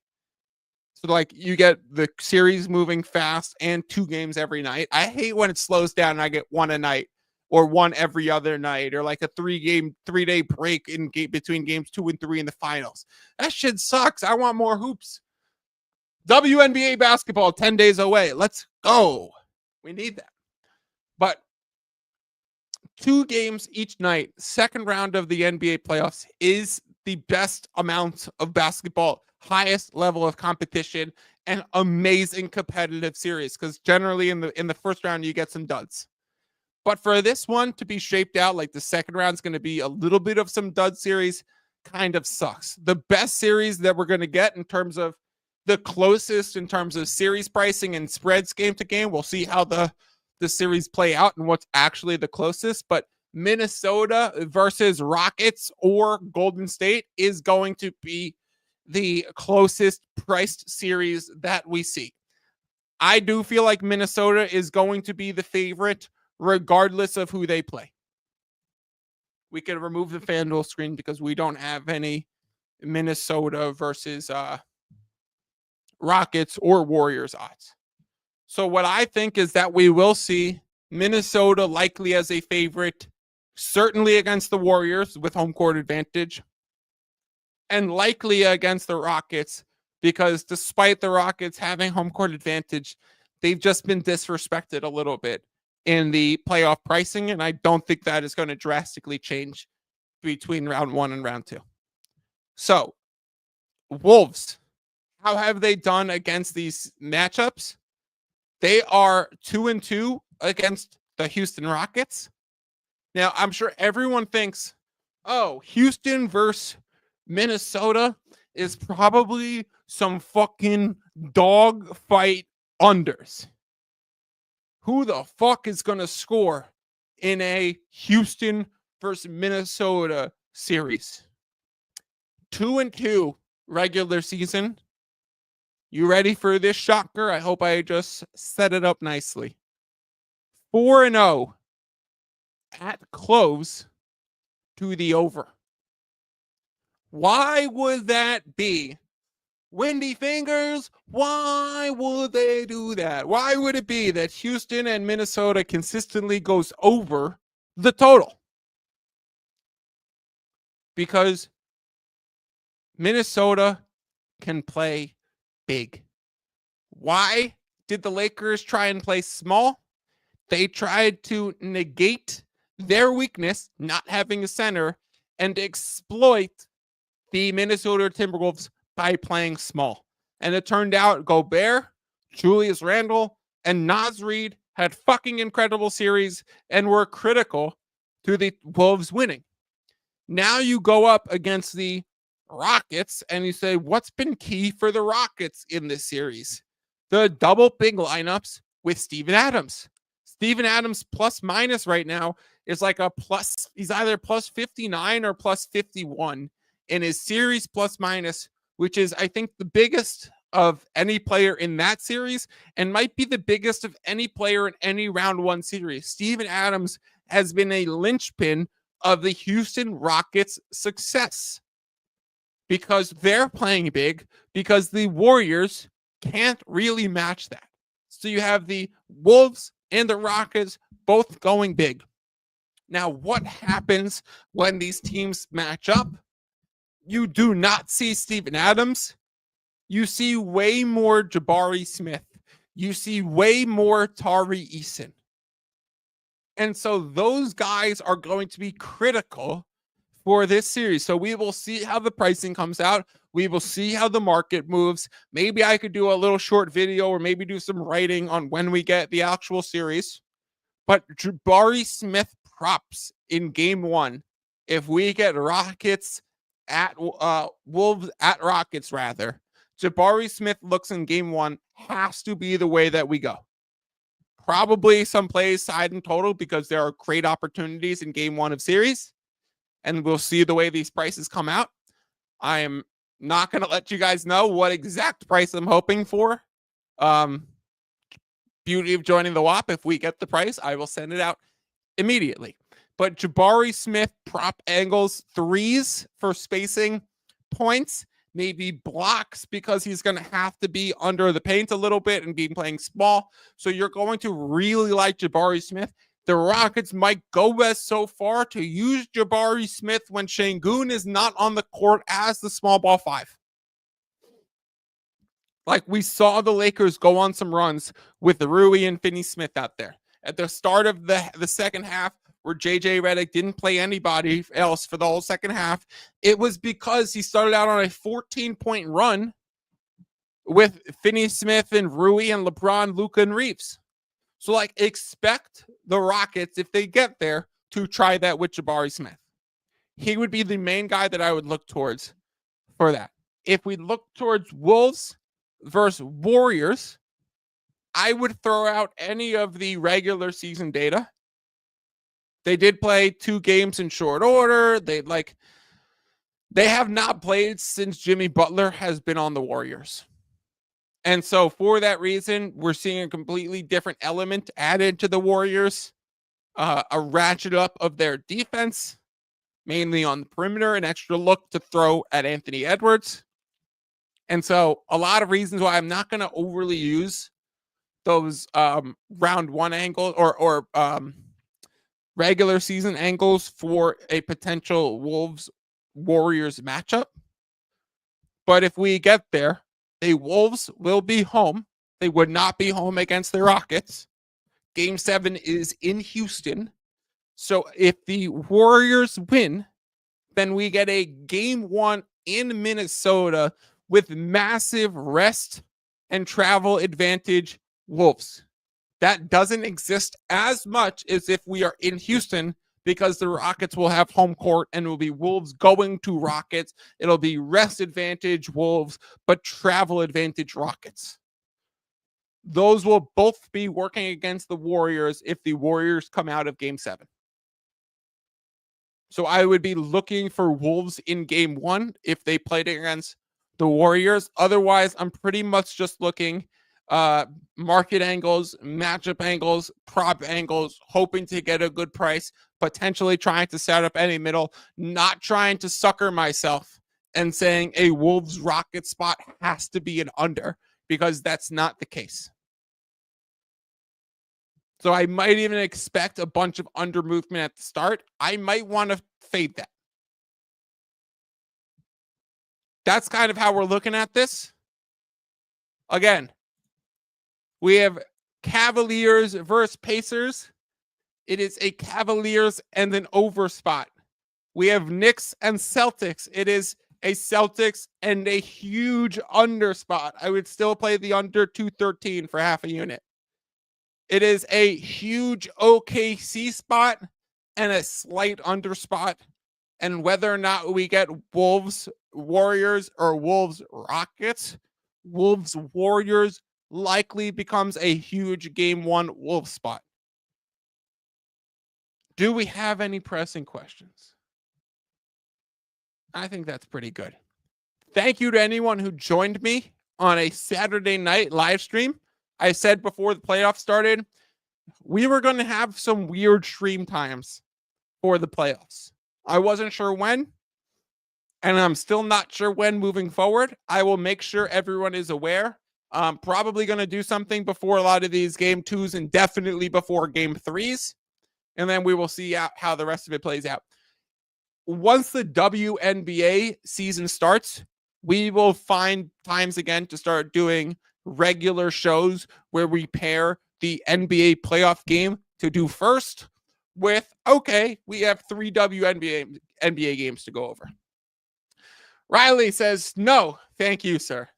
So like you get the series moving fast and 2 games every night. I hate when it slows down and I get 1 a night or 1 every other night, or like a 3-day break between games 2 and 3 in the finals. That shit sucks. I want more hoops. WNBA basketball 10 days away. Let's go. We need that. But 2 games each night, second round of the NBA playoffs is the best amount of basketball, highest level of competition, and amazing competitive series, because generally in the first round you get some duds. But for this one to be shaped out like the second round is going to be a little bit of some dud series, kind of sucks. The best series that we're going to get in terms of the closest in terms of series pricing and spreads game to game, we'll see how the series play out and what's actually the closest. But Minnesota versus Rockets or Golden State is going to be the closest priced series that we see. I do feel like Minnesota is going to be the favorite regardless of who they play. We can remove the FanDuel screen because we don't have any Minnesota versus Rockets or Warriors odds. So what I think is that we will see Minnesota likely as a favorite, certainly against the Warriors with home court advantage, and likely against the Rockets, because despite the Rockets having home court advantage, they've just been disrespected a little bit in the playoff pricing, and I don't think that is going to drastically change between round 1 and round 2. So, Wolves, how have they done against these matchups? They are 2-2 against the Houston Rockets. Now, I'm sure everyone thinks, oh, Houston versus Minnesota is probably some fucking dog fight unders. Who the fuck is going to score in a Houston versus Minnesota series? 2-2 regular season. You ready for this shocker? I hope I just set it up nicely. 4-0 at close to the over. Why would that be? Windy fingers, why would they do that? Why would it be that Houston and Minnesota consistently goes over the total? Because Minnesota can play big. Why did the Lakers try and play small? They tried to negate their weakness, not having a center, and exploit the Minnesota Timberwolves by playing small. And it turned out Gobert, Julius Randle, and Naz Reid had fucking incredible series and were critical to the Wolves winning. Now you go up against the Rockets and you say, what's been key for the Rockets in this series? The double big lineups with Steven Adams. Steven Adams plus minus right now is like a plus, he's either plus 59 or plus 51 in his series plus minus, which is, I think, the biggest of any player in that series and might be the biggest of any player in any round one series. Steven Adams has been a linchpin of the Houston Rockets' success because they're playing big, because the Warriors can't really match that. So you have the Wolves and the Rockets both going big. Now, what happens when these teams match up? You do not see Steven Adams. You see way more Jabari Smith. You see way more Tari Eason. And so those guys are going to be critical for this series. So we will see how the pricing comes out. We will see how the market moves. Maybe I could do a little short video or maybe do some writing on when we get the actual series. But Jabari Smith props in game one. If we get Rockets at Wolves at Rockets rather, Jabari Smith looks in game one has to be the way that we go. Probably some plays side and total because there are great opportunities in game one of series. And we'll see the way these prices come out. I am not going to let you guys know what exact price I'm hoping for. Beauty of joining the WAP. If we get the price, I will send it out immediately. But Jabari Smith prop angles, threes for spacing, points, maybe blocks because he's going to have to be under the paint a little bit and be playing small. So you're going to really like Jabari Smith. The Rockets might go as so far to use Jabari Smith when Şengün is not on the court as the small ball five. Like we saw the Lakers go on some runs with Rui and Finney Smith out there. At the start of the second half, where JJ Redick didn't play anybody else for the whole second half, it was because he started out on a 14-point run with Finney Smith and Rui and LeBron, Luka, and Reeves. So, like, expect the Rockets, if they get there, to try that with Jabari Smith. He would be the main guy that I would look towards for that. If we look towards Wolves versus Warriors, I would throw out any of the regular season data. They did play 2 games in short order. They have not played since Jimmy Butler has been on the Warriors. And so for that reason, we're seeing a completely different element added to the Warriors, a ratchet up of their defense, mainly on the perimeter, an extra look to throw at Anthony Edwards. And so a lot of reasons why I'm not going to overly use those round one angles or regular season angles for a potential Wolves-Warriors matchup. But if we get there, the Wolves will be home. They would not be home against the Rockets. Game 7 is in Houston. So if the Warriors win, then we get a game 1 in Minnesota with massive rest and travel advantage Wolves. That doesn't exist as much as if we are in Houston, because the Rockets will have home court and it will be Wolves going to Rockets. It'll be rest advantage Wolves, but travel advantage Rockets. Those will both be working against the Warriors if the Warriors come out of game 7. So I would be looking for Wolves in game 1 if they played against the Warriors. Otherwise, I'm pretty much just looking market angles, matchup angles, prop angles, hoping to get a good price, potentially trying to set up any middle, not trying to sucker myself and saying a Wolves Rocket spot has to be an under, because that's not the case. So I might even expect a bunch of under movement at the start. I might want to fade that. That's kind of how we're looking at this. Again, we have Cavaliers versus Pacers. It is a Cavaliers and an over spot. We have Knicks and Celtics. It is a Celtics and a huge under spot. I would still play the under 213 for half a unit. It is a huge OKC spot and a slight under spot. And whether or not we get Wolves Warriors or Wolves Rockets, Wolves Warriors likely becomes a huge game 1 Wolves spot. Do we have any pressing questions? I think that's pretty good. Thank you to anyone who joined me on a Saturday night live stream. I said before the playoffs started, we were going to have some weird stream times for the playoffs. I wasn't sure when, and I'm still not sure when moving forward. I will make sure everyone is aware. I'm probably going to do something before a lot of these game 2s and definitely before game 3s. And then we will see how the rest of it plays out. Once the WNBA season starts, we will find times again to start doing regular shows where we pair the NBA playoff game to do first with, okay, we have 3 NBA games to go over. Riley says, no, thank you, sir.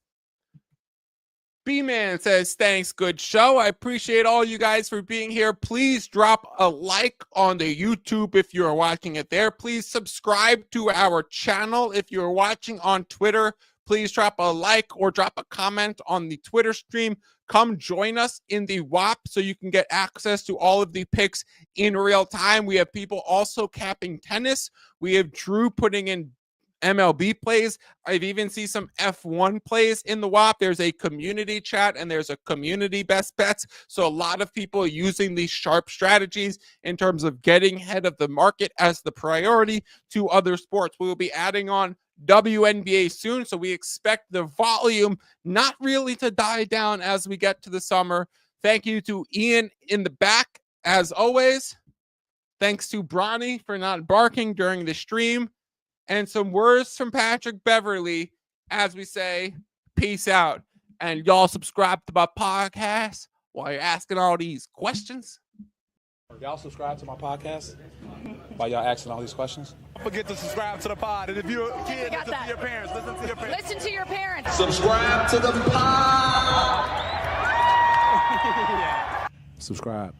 B-Man says, thanks, good show. I appreciate all you guys for being here. Please drop a like on the YouTube if you're watching it there. Please subscribe to our channel. If you're watching on Twitter, please drop a like or drop a comment on the Twitter stream. Come join us in the WAP so you can get access to all of the picks in real time. We have people also capping tennis. We have Drew putting in MLB plays. I've even seen some F1 plays in the WAP. There's a community chat and there's a community best bets. So a lot of people are using these sharp strategies in terms of getting ahead of the market as the priority to other sports. We will be adding on WNBA soon, so we expect the volume not really to die down as we get to the summer. Thank you to Ian in the back, as always. Thanks to Bronny for not barking during the stream. And some words from Patrick Beverly as we say, peace out. And y'all subscribe to my podcast while you're asking all these questions. Y'all subscribe to my podcast while y'all asking all these questions. Don't forget to subscribe to the pod. And if you're a kid, listen to your parents. Listen to your parents. Listen to your parents. Subscribe to the pod. Subscribe.